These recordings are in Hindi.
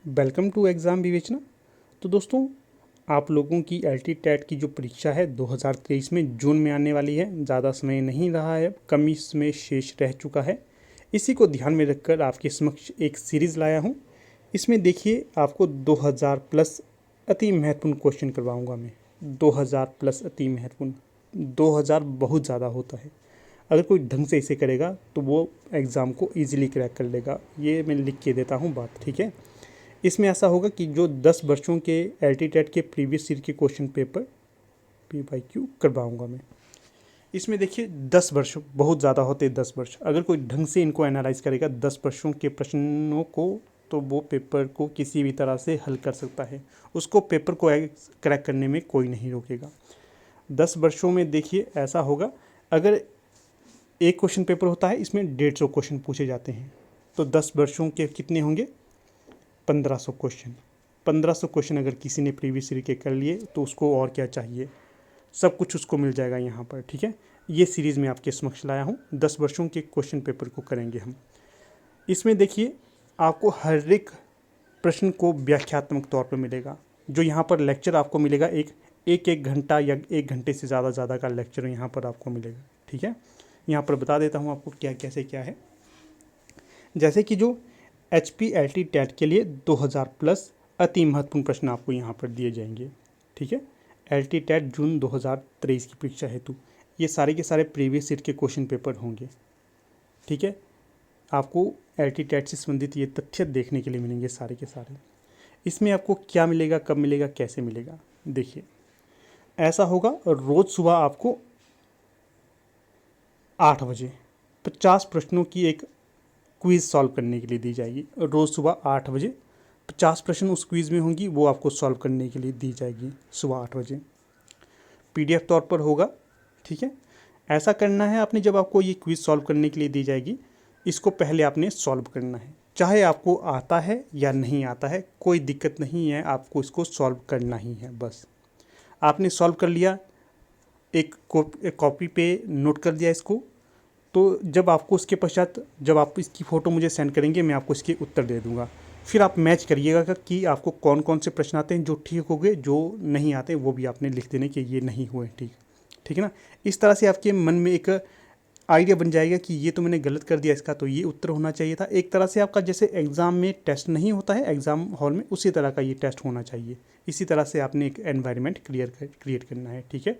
वेलकम टू एग्ज़ाम विवेचना। तो दोस्तों, आप लोगों की LT-TET की जो परीक्षा है 2023 में जून में आने वाली है। ज़्यादा समय नहीं रहा है, कम ही समय शेष रह चुका है। इसी को ध्यान में रखकर आपके समक्ष एक सीरीज़ लाया हूँ। इसमें देखिए, आपको 2000 प्लस अति महत्वपूर्ण क्वेश्चन करवाऊँगा मैं। 2000 प्लस अति महत्वपूर्ण, 2000 बहुत ज़्यादा होता है। अगर कोई ढंग से इसे करेगा तो वो एग्ज़ाम को ईजिली क्रैक कर लेगा। ये मैं लिख के देता हूँ बात, ठीक है। इसमें ऐसा होगा कि जो 10 वर्षों के LT-TET के प्रीवियस ईयर के क्वेश्चन पेपर PYQ करवाऊंगा मैं। इसमें देखिए 10 वर्ष बहुत ज़्यादा होते हैं। 10 वर्ष अगर कोई ढंग से इनको एनालाइज करेगा 10 वर्षों के प्रश्नों को, तो वो पेपर को किसी भी तरह से हल कर सकता है। उसको पेपर को क्रैक करने में कोई नहीं रोकेगा। 10 वर्षों में देखिए ऐसा होगा, अगर एक क्वेश्चन पेपर होता है इसमें 150 क्वेश्चन पूछे जाते हैं, तो 10 वर्षों के कितने होंगे? 1500 क्वेश्चन। 1500 क्वेश्चन अगर किसी ने प्रीवियस ईयर के कर लिए तो उसको और क्या चाहिए, सब कुछ उसको मिल जाएगा यहाँ पर, ठीक है। ये सीरीज़ में आपके समक्ष लाया हूँ। 10 वर्षों के क्वेश्चन पेपर को करेंगे हम। इसमें देखिए, आपको हर एक प्रश्न को व्याख्यात्मक तौर पर मिलेगा। जो यहाँ पर लेक्चर आपको मिलेगा, एक घंटा या 1 घंटे से ज़्यादा का लेक्चर यहाँ पर आपको मिलेगा, ठीक है। यहाँ पर बता देता हूँ आपको क्या कैसे क्या है। जैसे कि जो HP LT-TET के लिए 2000 प्लस अति महत्वपूर्ण प्रश्न आपको यहाँ पर दिए जाएंगे, ठीक है। LT-TET जून 2023 की परीक्षा हेतु ये सारे के सारे प्रीवियस ईयर के क्वेश्चन पेपर होंगे, ठीक है। आपको LT-TET से संबंधित ये तथ्य देखने के लिए मिलेंगे सारे के सारे। इसमें आपको क्या मिलेगा, कब मिलेगा, कैसे मिलेगा, देखिए ऐसा होगा। रोज़ सुबह आपको 8 बजे 50 प्रश्नों की एक क्विज़ सॉल्व करने के लिए दी जाएगी। रोज़ सुबह 8 बजे 50 प्रश्न उस क्विज़ में होंगी, वो आपको सॉल्व करने के लिए दी जाएगी सुबह 8 बजे। PDF तौर पर होगा, ठीक है। ऐसा करना है आपने, जब आपको ये क्विज़ सॉल्व करने के लिए दी जाएगी, इसको पहले आपने सॉल्व करना है। चाहे आपको आता है या नहीं आता है, कोई दिक्कत नहीं है, आपको इसको सॉल्व करना ही है। बस आपने सॉल्व कर लिया, एक कॉपी पे नोट कर दिया इसको, तो जब आपको उसके पश्चात जब आप इसकी फ़ोटो मुझे सेंड करेंगे, मैं आपको इसके उत्तर दे दूंगा। फिर आप मैच करिएगा कि आपको कौन कौन से प्रश्न आते हैं जो ठीक हो गए, जो नहीं आते वो भी आपने लिख देने कि ये नहीं हुए ठीक, ठीक है ना। इस तरह से आपके मन में एक आइडिया बन जाएगा कि ये तो मैंने गलत कर दिया, इसका तो ये उत्तर होना चाहिए था। एक तरह से आपका जैसे एग्ज़ाम में टेस्ट नहीं होता है एग्ज़ाम हॉल में, उसी तरह का ये टेस्ट होना चाहिए। इसी तरह से आपने एक एनवायरनमेंट क्रिएट करना है, ठीक है।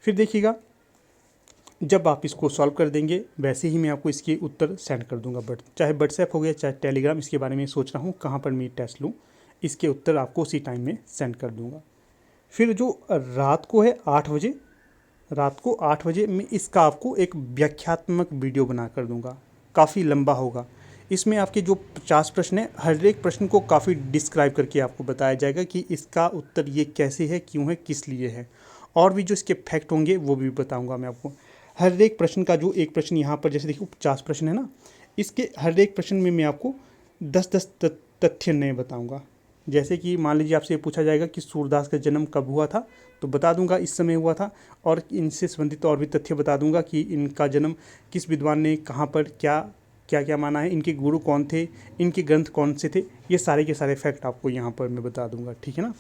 फिर देखिएगा, जब आप इसको सॉल्व कर देंगे वैसे ही मैं आपको इसके उत्तर सेंड कर दूंगा। बट चाहे व्हाट्सएप हो गया चाहे टेलीग्राम, इसके बारे में सोच रहा हूँ कहाँ पर मैं टेस्ट लूँ, इसके उत्तर आपको उसी टाइम में सेंड कर दूंगा। फिर जो रात को है 8 बजे, रात को 8 बजे मैं इसका आपको एक व्याख्यात्मक वीडियो बना कर दूंगा। काफ़ी लंबा होगा। इसमें आपके जो 50 प्रश्न है, हर एक प्रश्न को काफ़ी डिस्क्राइब करके आपको बताया जाएगा कि इसका उत्तर ये कैसे है, क्यों है, किस लिए है। और भी जो इसके फैक्ट होंगे वो भी बताऊँगा मैं आपको। हर एक प्रश्न का जो एक प्रश्न यहाँ पर जैसे देखिए 50 प्रश्न है ना, इसके हर एक प्रश्न में मैं आपको 10-10 तथ्य नए बताऊंगा। जैसे कि मान लीजिए आपसे पूछा जाएगा कि सूरदास का जन्म कब हुआ था, तो बता दूंगा इस समय हुआ था, और इनसे संबंधित और भी तथ्य बता दूंगा कि इनका जन्म किस विद्वान ने कहाँ पर क्या क्या क्या माना है, इनके गुरु कौन थे, इनके ग्रंथ कौन से थे, ये सारे के सारे फैक्ट आपको यहाँ पर मैं बता दूंगा, ठीक है ना।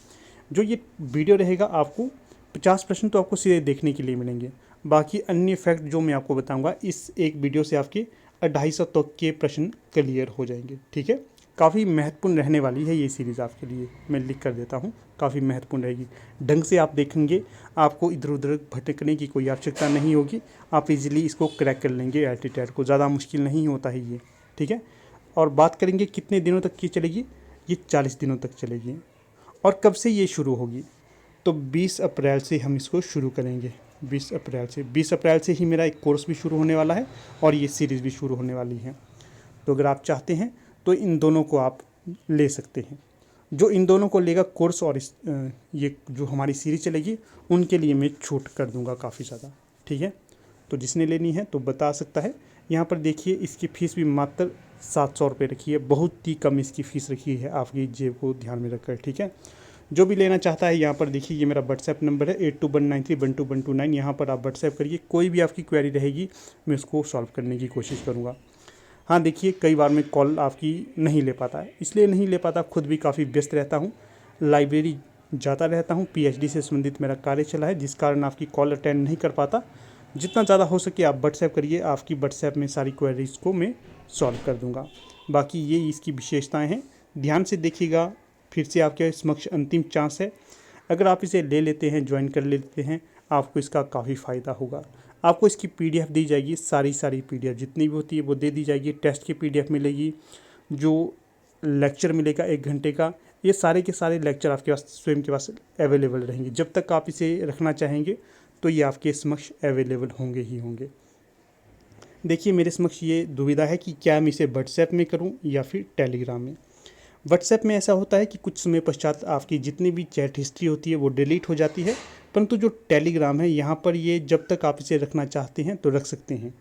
जो ये वीडियो रहेगा, आपको 50 प्रश्न तो आपको सीधे देखने के लिए मिलेंगे, बाकी अन्य फैक्ट जो मैं आपको बताऊंगा इस एक वीडियो से आपके 250 तक के प्रश्न क्लियर हो जाएंगे, ठीक है। काफ़ी महत्वपूर्ण रहने वाली है ये सीरीज़ आपके लिए, मैं लिख कर देता हूँ, काफ़ी महत्वपूर्ण रहेगी। ढंग से आप देखेंगे, आपको इधर उधर भटकने की कोई आवश्यकता नहीं होगी, आप इजीली इसको क्रैक कर लेंगे। LT-TET को ज़्यादा मुश्किल नहीं होता है ये, ठीक है। और बात करेंगे कितने दिनों तक की चलेगी, ये 40 दिनों तक चलेगी। और कब से ये शुरू होगी, तो 20 अप्रैल से हम इसको शुरू करेंगे। 20 अप्रैल से ही मेरा एक कोर्स भी शुरू होने वाला है और ये सीरीज़ भी शुरू होने वाली है। तो अगर आप चाहते हैं तो इन दोनों को आप ले सकते हैं। जो इन दोनों को लेगा कोर्स और ये जो हमारी सीरीज चलेगी, उनके लिए मैं छूट कर दूंगा काफ़ी ज़्यादा, ठीक है। तो जिसने लेनी है तो बता सकता है। यहाँ पर देखिए, इसकी फ़ीस भी मात्र 700 रुपये रखी है, बहुत ही कम इसकी फ़ीस रखी है, आपकी जेब को ध्यान में रखकर, ठीक है। जो भी लेना चाहता है, यहाँ पर देखिए ये मेरा व्हाट्सएप नंबर है 8219312129। यहाँ पर आप व्हाट्सएप करिए, कोई भी आपकी क्वेरी रहेगी मैं उसको सॉल्व करने की कोशिश करूँगा। हाँ देखिए, कई बार मैं कॉल आपकी नहीं ले पाता है, इसलिए नहीं ले पाता, खुद भी काफ़ी व्यस्त रहता हूँ, लाइब्रेरी जाता रहता हूँ, पीएचडी से संबंधित मेरा कार्य चला है, जिस कारण आपकी कॉल अटेंड नहीं कर पाता। जितना ज़्यादा हो सके आप व्हाट्सएप करिए, आपकी व्हाट्सएप में सारी क्वेरीज़ को मैं सॉल्व कर दूँगा। बाकी ये इसकी विशेषताएँ हैं, ध्यान से देखिएगा। फिर से आपके समक्ष अंतिम चांस है, अगर आप इसे ले लेते हैं, ज्वाइन कर लेते हैं, आपको इसका काफ़ी फ़ायदा होगा। आपको इसकी पीडीएफ दी जाएगी, सारी पीडीएफ जितनी भी होती है वो दे दी जाएगी। टेस्ट की पीडीएफ मिलेगी, जो लेक्चर मिलेगा 1 घंटे का, ये सारे के सारे लेक्चर आपके पास स्वयं के पास अवेलेबल रहेंगे। जब तक आप इसे रखना चाहेंगे तो ये आपके समक्ष अवेलेबल होंगे ही होंगे। देखिए, मेरे समक्ष ये दुविधा है कि क्या मैं इसे व्हाट्सएप में करूं या फिर टेलीग्राम में। व्हाट्सएप में ऐसा होता है कि कुछ समय पश्चात आपकी जितनी भी चैट हिस्ट्री होती है वो डिलीट हो जाती है, परंतु जो टेलीग्राम है यहाँ पर ये जब तक आप इसे रखना चाहते हैं तो रख सकते हैं।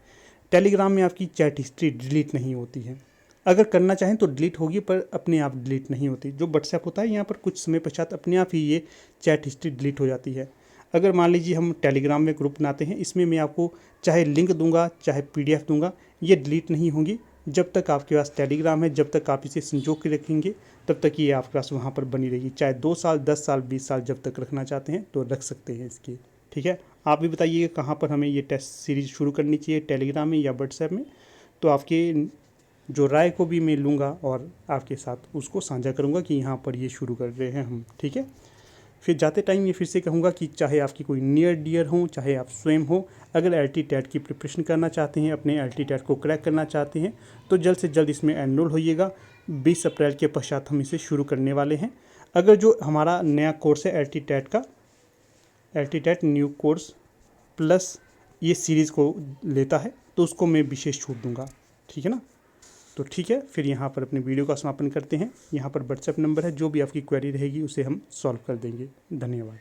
टेलीग्राम में आपकी चैट हिस्ट्री डिलीट नहीं होती है, अगर करना चाहें तो डिलीट होगी पर अपने आप डिलीट नहीं होती। जो व्हाट्सएप होता है यहाँ पर कुछ समय पश्चात अपने आप ही ये चैट हिस्ट्री डिलीट हो जाती है। अगर मान लीजिए हम टेलीग्राम में ग्रुप बनाते हैं, इसमें मैं आपको चाहे लिंक दूंगा चाहे पीडीएफ दूंगा, ये डिलीट नहीं होंगी। जब तक आपके पास टेलीग्राम है, जब तक आप इसे संजो के रखेंगे तब तक ये आपके पास वहाँ पर बनी रहेगी। चाहे 2 साल 10 साल 20 साल जब तक रखना चाहते हैं तो रख सकते हैं इसकी। ठीक है, आप भी बताइएगा कहाँ पर हमें ये टेस्ट सीरीज़ शुरू करनी चाहिए, टेलीग्राम में या व्हाट्सएप में। तो आपके जो राय को भी मैं लूँगा और आपके साथ उसको साझा करूँगा कि यहाँ पर ये शुरू कर रहे हैं हम। ठीक है, फिर जाते टाइम ये फिर से कहूँगा कि चाहे आपकी कोई नियर डियर हो, चाहे आप स्वयं हो, अगर एलटी टेट की प्रिपरेशन करना चाहते हैं, अपने एलटी टेट को क्रैक करना चाहते हैं, तो जल्द से जल्द इसमें एनरोल होइएगा। 20 अप्रैल के पश्चात हम इसे शुरू करने वाले हैं। अगर जो हमारा नया कोर्स है एलटी टेट का, LT TET new course plus ये सीरीज़ को लेता है तो उसको मैं विशेष छूट दूँगा। ठीक है ना, तो ठीक है, फिर यहाँ पर अपने वीडियो का समापन करते हैं। यहाँ पर व्हाट्सएप नंबर है, जो भी आपकी क्वेरी रहेगी उसे हम सॉल्व कर देंगे। धन्यवाद।